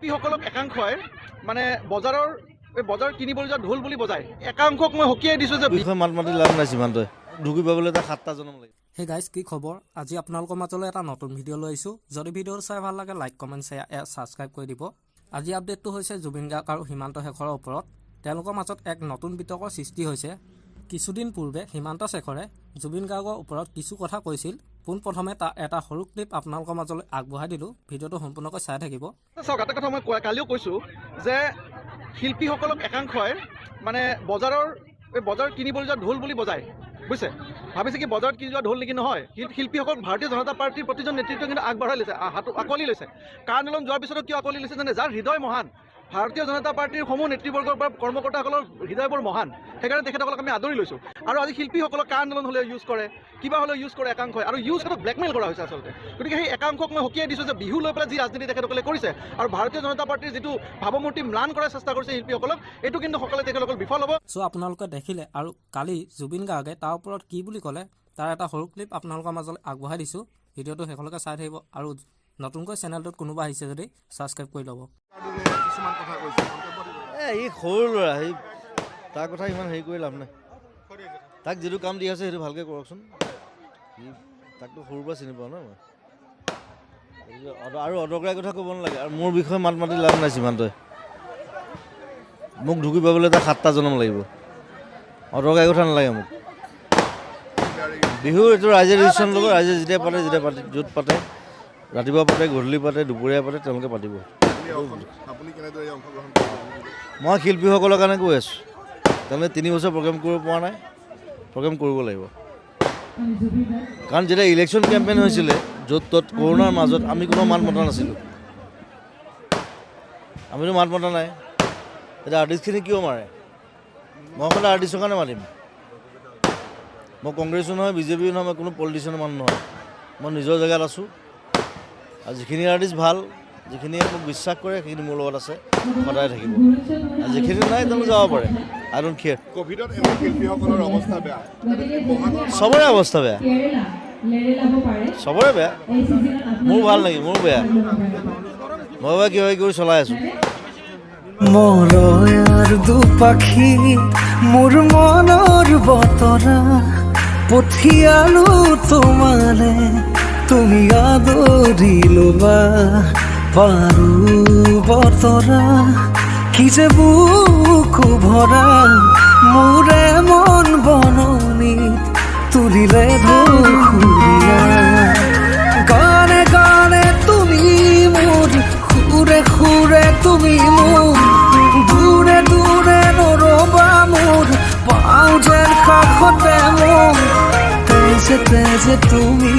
শিল্পীসকলক একাংশই মানে বজাৰৰ কিনিবলৈ যোৱা ঢোল বুলি বজায় একাংশক মই হকিয়াই দিছোঁ যে বিষয়ে মাত মাতি লাভ নাই সীমান্তই ঢুকি পাবলৈ এটা 7টা জনম লাগে। হে গাইজ কি খবৰ আজি আপোনালোকৰ মাজলৈ এটা নতুন ভিডিঅ' লৈ আহিছোঁ যদি ভিডিঅ'টো চাই ভাল লাগে লাইক কমেণ্ট শ্বেয়াৰ ছাবস্ক্ৰাইব কৰি দিব। আজি আপডেটটো হৈছে জুবিন গাৰ্গ আৰু সিমান্ত শেখৰৰ ওপৰত তেওঁলোকৰ মাজত এক নতুন বিতৰ্কৰ সৃষ্টি হৈছে। কিছুদিন পূৰ্বে সিমান্ত শেখৰে জুবিন গাৰ্গৰ ওপৰত কিছু কথা কৈছিল। পোনপ্ৰথমে তাৰ এটা সৰু ক্লিপ আপোনালোকৰ মাজলৈ আগবঢ়াই দিলোঁ, ভিডিঅ'টো সম্পূৰ্ণকৈ চাই থাকিব। চাওক এটা কথা মই কালিও কৈছোঁ যে শিল্পীসকলক একাংশই মানে বজাৰত কিনিবলৈ যোৱা ঢোল বুলি বজায় বুজিছে, ভাবিছে কি বজাৰত কিনি যোৱা ঢোল নেকি? নহয়, শিল্পীসকল ভাৰতীয় জনতা পাৰ্টীৰ প্ৰতিজন নেতৃত্ব কিন্তু আগবঢ়াই লৈছে, আঁকোৱালি লৈছে। কাৰ আন্দোলন যোৱাৰ পিছতো কিয় আঁকোৱালি লৈছে জানে? যাৰ হৃদয় মহান, ভাৰতীয় জনতা পাৰ্টীৰ সমূহ নেতৃবৰ্গৰ পৰা কৰ্মকৰ্তাসকলৰ হৃদয়বোৰ মহান, সেইকাৰণে তেখেতসকলক আমি আদৰি লৈছোঁ। আৰু আজি শিল্পীসকলক কাৰ আন্দোলন হ'লেও ইউজ কৰে, কিবা হ'লেও ইউজ কৰে একাংশই, আৰু ইউজ কৰাটো ব্লেকমেইল কৰা হৈছে আচলতে। গতিকে সেই একাংশক মই হকিয়াই দিছোঁ যে বিহু লৈ পেলাই যি ৰাজনীতি তেখেতসকলে কৰিছে আৰু ভাৰতীয় জনতা পাৰ্টীৰ যিটো ভাৱমূৰ্তি ম্লান কৰাৰ চেষ্টা কৰিছে শিল্পীসকলক, এইটো কিন্তু সকলোৱে তেখেতসকল বিফল হ'ব। চ' আপোনালোকে দেখিলে আৰু কালি জুবিন গাৰ্গে তাৰ ওপৰত কি বুলি ক'লে তাৰ এটা সৰু ক্লিপ আপোনালোকৰ মাজলৈ আগবঢ়াই দিছোঁ। ভিডিঅ'টো শেষলৈকে চাই থাকিব আৰু নতুনকৈ চেনেলটোত কোনোবা আহিছে যদি ছাবস্ক্ৰাইব কৰি ল'ব। এই সৰু ল'ৰা, সেই তাৰ কথা ইমান হেৰি কৰি লাভ নাই। তাক যিটো কাম দি আছে সেইটো ভালকৈ কৰকচোন। তাকতো সৰুৰ পৰা চিনি পাওঁ ন মই। আৰু অদৰকাৰী কথা ক'ব নালাগে আৰু মোৰ বিষয়ে মাত মাতি লাভ নাই সীমান্তই। মোক ঢুকি পাবলৈ এটা 7টা জনম লাগিব, অদৰকাৰী কথা নালাগে মোক। বিহু এইটো ৰাইজে ডিচিশ্যন ল'ব, ৰাইজে যেতিয়া পাতে য'ত পাতে, ৰাতিপুৱা পাতে, গধূলি পাতে, দুপৰীয়া পাতে, তেওঁলোকে পাতিব। মই শিল্পীসকলৰ কাৰণে কৈ আছোঁ, তেওঁলোকে 3 বছৰ প্ৰগ্ৰেম কৰিব পৰা নাই, প্ৰগ্ৰেম কৰিব লাগিব। কাৰণ যেতিয়া ইলেকশ্যন কেম্পেইন হৈছিলে য'ত ত'ত কৰোণাৰ মাজত আমি কোনো মাত মতা নাছিলোঁ, আমিতো মাত মতা নাই। এতিয়া আৰ্টিষ্টখিনি কিয় মাৰে? মই অকলে আৰ্টিষ্টৰ কাৰণে মাতিম। মই কংগ্ৰেছো নহয়, বিজেপিও নহয়, মই কোনো পলিটিচিয়ানৰ মানুহ নহয়। মই নিজৰ জেগাত আছোঁ আৰু যিখিনি আৰ্টিষ্ট ভাল, যিখিনিয়ে মোক বিশ্বাস কৰে সেইখিনি মোৰ লগত আছে, সদায় থাকিব। আৰু যিখিনি নাই তেওঁলোকে যাব পাৰে, আই ডোণ্ট কেয়াৰ। ক'ভিডত এনে শিল্পীসকলৰ অৱস্থা বেয়া, চবৰে অৱস্থা বেয়া, চবৰে বেয়া। মোৰ ভাল নেকি? মোৰ বেয়া। মই বা কিবা কৰি চলাই আছোঁ। মৰয়াৰ দুপাখি মোৰ মনৰ বতৰা পঠিয়ালো তোমালে, তুমি আদৰি ল'বা পাৰো বতৰা। কি যে বুকু ভৰা মোৰে মন বননিত তুলিলে ধুৰীয়া। গানে গানে তুমি মোৰ, সুৰে সুৰে তুমি মোৰ, দূৰে দূৰে নৰবা মোৰ, পাওঁ যেন কাষতে মোৰ, তেজে তেজে তুমি